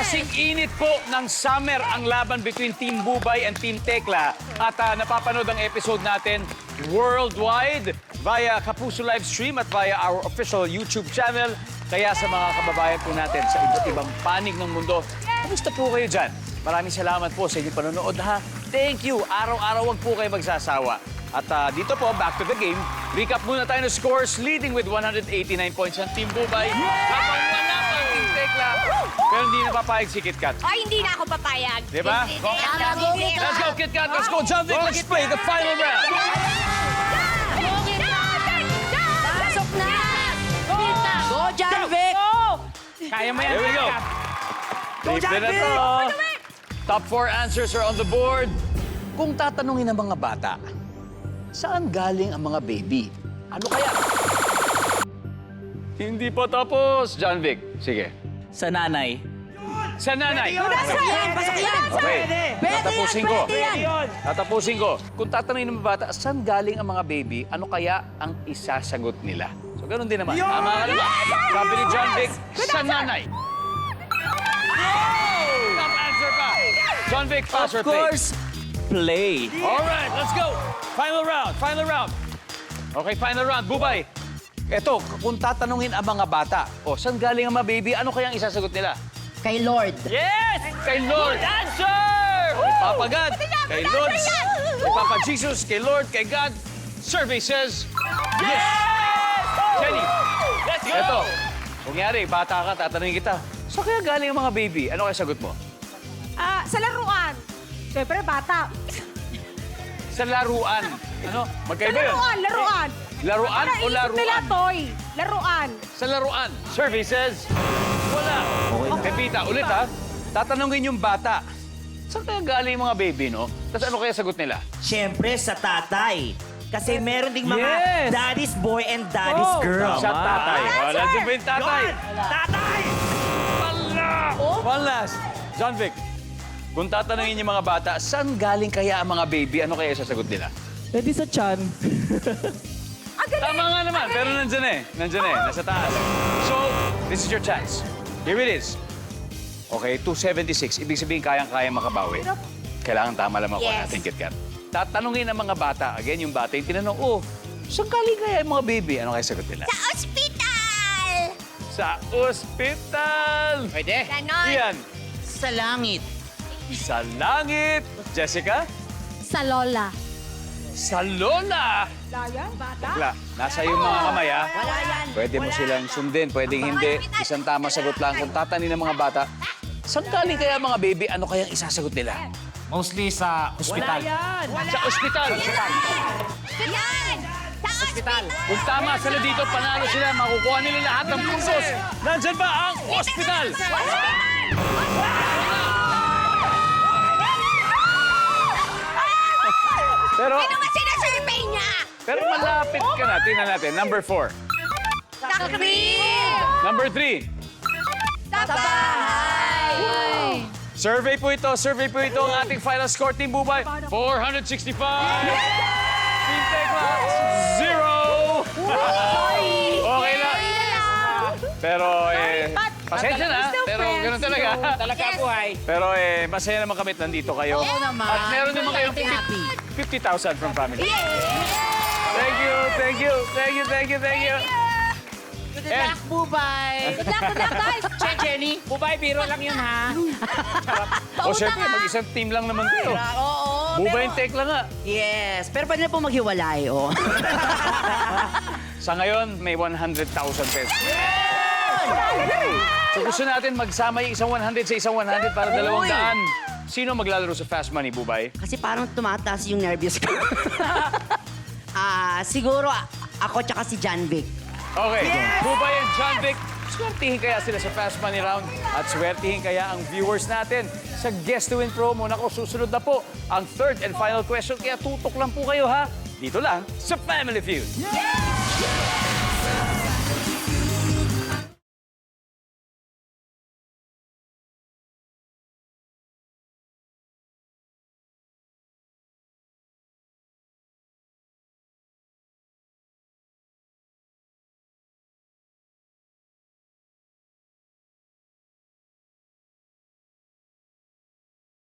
Kasing init po ng summer ang laban between Team Bubay and Team Tekla. At napapanood ang episode natin worldwide via Kapuso live stream at via our official YouTube channel. Kaya sa mga kababayan po natin sa iba't ibang panig ng mundo, kamusta po kayo dyan? Maraming salamat po sa inyong panonood, ha? Thank you! Araw-araw wag po kayo magsasawa. At dito po, back to the game. Recap muna tayo ng scores, leading with 189 points ang Team Bubay. Habang wala pa ang Team Tekla. Pero hindi napapayag si KitKat. Ay, hindi na ako papayag. Diba? Let's go, KitKat! Let's go, John Vic! Let's play the final round! Pasok na! Go, John Vic! Kaya mo yan, Here we go. Libre na to. Top 4 answers are on the board. Kung tatanungin ng mga bata, saan galing ang mga baby? Ano kaya? Hindi pa tapos, John Vic. Sige. Sa nanay. Sa nanay. Pasok yan! Pasok yan! Okay. Tatapusin ko. Pwede yan! Tatapusin ko. Kung tatanungin ng mga bata, saan galing ang mga baby? Ano kaya ang isasagot nila? So, ganun din naman. Tama ka naman. Sabi ni John Vic, sa nanay. Top answer pa. John Vic, pass or Of play? course, play. All right, let's go. Final round, final round. Okay, final round. Bubay. Eto, kung tatanungin ang mga bata, saan galing ang mga baby, ano kayang isasagot nila? Kay Lord. Yes! Kay Lord. Good answer! Kay Papa God, kay Lord, kay Papa Jesus, kay Lord, kay God. Survey says, yes! Jenny, let's go! Eto, kunyari, bata ka, tatanungin kita, saan kaya galing ang mga baby? Ano kaya sagot mo? Sa laruan. Siyempre, bata. Sa laruan. Ano? Magkaiba yun? Laruan. Laruan o Nila laruan? toy. Laruan. Sa laruan. Survey says, wala. Okay. Pita, ulit ha. Tatanungin yung bata. Saan kaya galing yung mga baby, no? Tapos ano kaya sagot nila? Siyempre sa tatay. Kasi meron ding mga Yes! daddy's boy and daddy's girl. Sa tatay. Nandiyan ba yung tatay? Tatay! Wala! One last. John Vic, kung tatanungin yung mga bata, saan galing kaya ang mga baby? Ano kaya sasagot nila? Pwede sa chan. Tama nga naman, pero nandyan eh. Nandyan eh, nasa taas. So, this is your chance. Here it is. Okay, 276. Ibig sabihin, kayang-kaya makabawi. Kailangan tama lamang ko natin, KitKat. Tatanungin ang mga bata. Again, yung bata yung tinanong, saan galing kaya yung mga baby? Ano kaya sagot nila? Sa ospital! Sa ospital! Pwede. Ganon. Ian, Sa langit. sa langit. Jessica? Sa lola. Sa lola. Daya? Bata? Tekla, nasa iyong mga kamay, ha? Wala yan. Pwede mo silang sundin, pwedeng hindi. Isang tama sagot lang. Kung tatanin ng mga bata, saan galing kaya mga baby? Ano kayang isasagot nila? Mostly sa ospital. Sa ospital. Yan! Sa ospital! Kung tama sila dito, panalo sila. Makukuha nila lahat ng puntos. Nandyan ba ang ospital? Pero, Ano ba sinasurvey niya? pero malapit ka na. Tingnan natin. Number 4. Sa crib! Number 3. Sa bahay! Survey po ito. Survey po ito. Ang ating final score, Team Bubay, 465. Team Tekla, 0. Okay lang. Pero, pasensya na. Pero ganun talaga. Talaga buhay. Pero, masaya naman kami at nandito kayo. Oo naman. At meron naman kayong Happy. 50,000 from family. Thank you, thank you, thank you, thank you, thank you. Good And- luck, Bubay. Good luck, guys! Che, Jenny, bubay, biro lang yun, ha? O, syempre, mag-isang team lang naman tayo. Oo. Bubay and Tekla nga. Yes. Pero pwede na po maghiwalay, oh. Sa ngayon, may 100,000 pesos. So gusto natin magsama yung isang 100 sa isang 100 para 200. Sino maglalaro sa Fast Money, Bubay? Kasi parang tumataas yung nervous ko. Siguro ako tsaka si John Vic. Okay, Bubay and John Vic, swertihin kaya sila sa Fast Money Round at swertihin kaya ang viewers natin sa Guess to Win promo. Nako, susunod na po ang third and final question, kaya tutok lang po kayo, ha? Dito lang sa Family Feud.